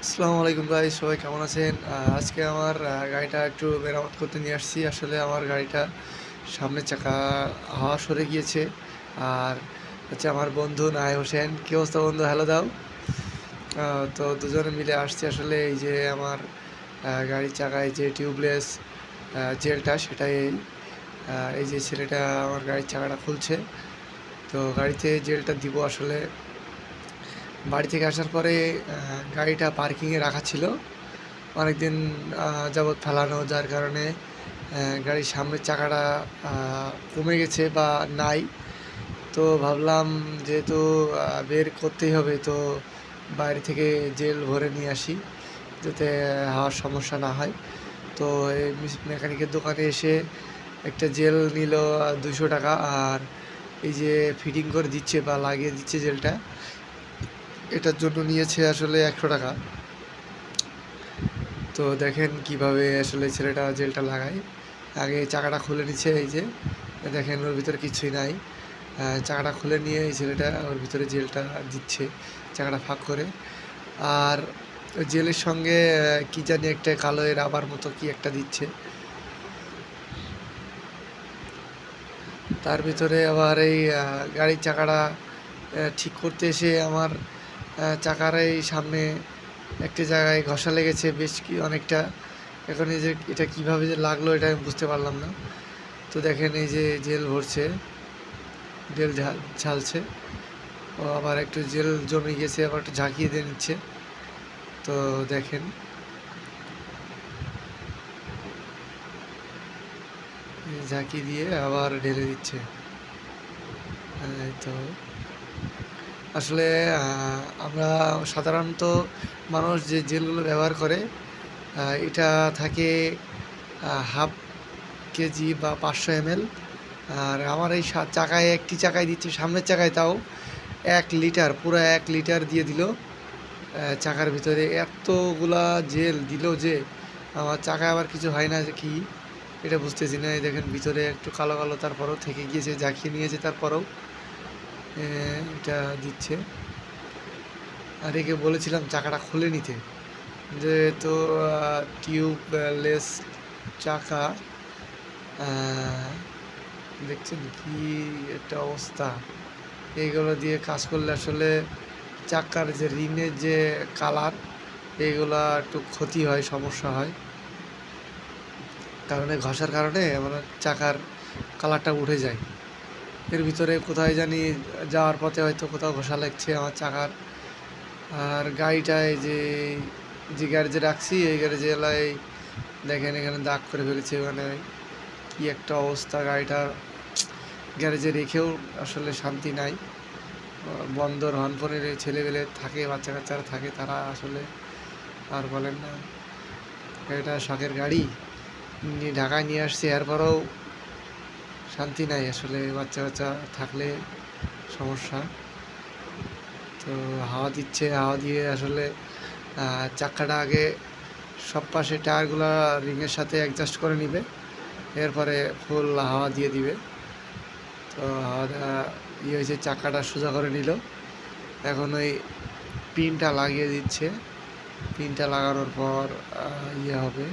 আসসালামু আলাইকুম ভাই, সবাই কেমন আছেন? আজকে আমার গাড়িটা একটু মেরামত করতে নিয়ে আসছি। আসলে আমার গাড়িটা সামনের চাকা হাওয়া সরে গিয়েছে। আর হচ্ছে আমার বন্ধু নাহিদ হোসেন। কী অবস্থা বন্ধু? হ্যালো দাও। তো দুজনে মিলে আসছি আসলে এই যে আমার গাড়ির চাকায় যে টিউবলেস জেলটা সেটাই এই যে ছেলেটা আমার গাড়ির চাকাটা খুলছে। তো গাড়িতে জেলটা দিব আসলে। বাড়ি থেকে আসার পরে গাড়িটা পার্কিংয়ে রাখা ছিল অনেকদিন যাবৎ ফেলানো, যার কারণে গাড়ির সামনের চাকাটা কমে গেছে বা নাই। তো ভাবলাম যেহেতু বের করতেই হবে, তো বাইরে থেকে জেল ভরে নিয়ে আসি যাতে হাওয়ার সমস্যা না হয়। তো এই মেকানিকের দোকানে এসে একটা জেল নিল 200 টাকা। আর এই যে ফিটিং করে দিচ্ছে বা লাগিয়ে দিচ্ছে জেলটা, এটার জন্য নিয়েছে আসলে 100 টাকা। তো দেখেন কিভাবে আসলে ছেলেটা জেলটা লাগায়। আগে চাকাটা খুলে নিচ্ছে, এই যে দেখেন ওর ভিতরে কিছুই নাই। চাকাটা খুলে নিয়ে এই ছেলেটা ওর ভিতরে জেলটা দিচ্ছে চাকাটা ফাঁক করে। আর জেলের সঙ্গে কি জানি একটা কালো রাবার মতো কি একটা দিচ্ছে। তার ভিতরে আবার এই গাড়ির চাকাটা ঠিক করতে এসে আমার চাকার এই সামনে একটি জায়গায় ঘষা লেগেছে বেশ কি অনেকটা। এখন এই যে এটা কীভাবে যে লাগলো এটা আমি বুঝতে পারলাম না। তো দেখেন এই যে জেল ভরছে, জেল ঝালছে। ও আবার একটু জেল জমে গেছে, আবার একটু ঝাঁকিয়ে দিয়ে নিচ্ছে। তো দেখেন ঝাঁকি দিয়ে আবার ঢেলে দিচ্ছে। তো আসলে আমরা সাধারণত মানুষ যে জেলগুলো ব্যবহার করে এটা থাকে হাফ কেজি বা 500 ml। আর আমার এই চাকায় একটি চাকায় দিচ্ছে, সামনের চাকায় তাও 1 লিটার, পুরো 1 লিটার দিয়ে দিল চাকার ভিতরে। এতগুলা জেল দিল যে আমার চাকায় আবার কিছু হয় না যে কি এটা বুঝতেছি না। এই দেখেন ভিতরে একটু কালো কালো, তারপরেও থেকে গিয়েছে, ঝাঁকিয়ে নিয়েছে, তারপরেও এটা দিচ্ছে। আর একে বলেছিলাম চাকাটা খুলে নিতে, যেহেতু টিউবলেস চাকা। দেখছেন কি একটা অবস্থা। এইগুলো দিয়ে কাজ করলে আসলে চাকার যে রিনের যে কালার, এইগুলা একটু ক্ষতি হয়, সমস্যা হয়। কারণে ঘষার কারণে মানে চাকার কালারটা উঠে যায়। এর ভিতরে কোথায় জানি যাওয়ার পথে হয়তো কোথাও ঘষা লাগছে আমার চাকার। আর গাড়িটায় যে যে গ্যারেজে রাখছি এই গ্যারেজে এলাই দেখেন এখানে দাগ করে ফেলেছে। মানে কি একটা অবস্থা গাড়িটার। গ্যারেজে রেখেও আসলে শান্তি নাই। বন্দর হনফনের ছেলেবেলে থাকে, বাচ্চা কাচ্চারা থাকে, তারা আসলে আর বলেন না। এটা শখের গাড়ি, ঢাকায় নিয়ে আসছি, এরপরেও শান্তি নাই আসলে। বাচ্চা কাচ্চা থাকলে সমস্যা। তো হাওয়া দিচ্ছে, হাওয়া দিয়ে আসলে চাক্কাটা আগে সব পাশে টায়ারগুলো রিংয়ের সাথে অ্যাডজাস্ট করে নিবে, এরপরে ফুল হাওয়া দিয়ে দিবে। তো হাওয়া ইয়ে হয়েছে, চাক্কাটা সোজা করে নিল। এখন ওই পিনটা লাগিয়ে দিচ্ছে। পিনটা লাগানোর পর ইয়ে হবে,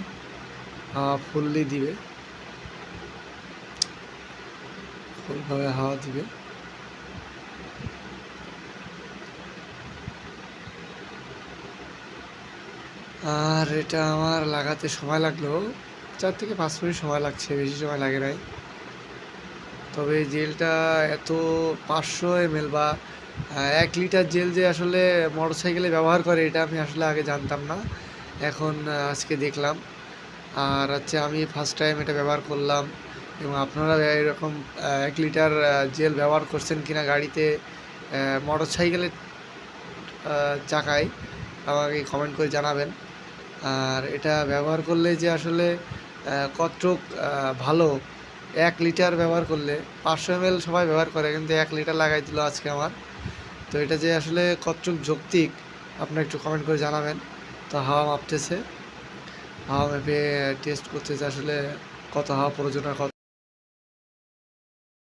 হাওয়া ফুললি দিবে, ফুলভাবে হাওয়া দিবে। আর এটা আমার লাগাতে সময় লাগলো 4 থেকে 5 মিনিট সময় লাগছে, বেশি সময় লাগে নাই। তবে জেলটা এত 500 ml বা 1 লিটার জেল যে আসলে মোটরসাইকেলে ব্যবহার করে এটা আমি আসলে আগে জানতাম না, এখন আজকে দেখলাম। আর হচ্ছে আমি ফার্স্ট টাইম এটা ব্যবহার করলাম। এবং আপনারা এরকম 1 লিটার জেল ব্যবহার করছেন কিনা গাড়িতে, মোটরসাইকেলের চাকায়, আমাকে কমেন্ট করে জানাবেন। আর এটা ব্যবহার করলে যে আসলে কতটুক ভালো, 1 লিটার ব্যবহার করলে, 500 ml সবাই ব্যবহার করে কিন্তু 1 লিটার লাগাই দিল আজকে আমার। তো এটা যে আসলে কতটুক যৌক্তিক আপনি একটু কমেন্ট করে জানাবেন। তো হাওয়া মাপতেছে, হাওয়া মেপে টেস্ট করতেছে আসলে কত হাওয়া প্রয়োজন আর কত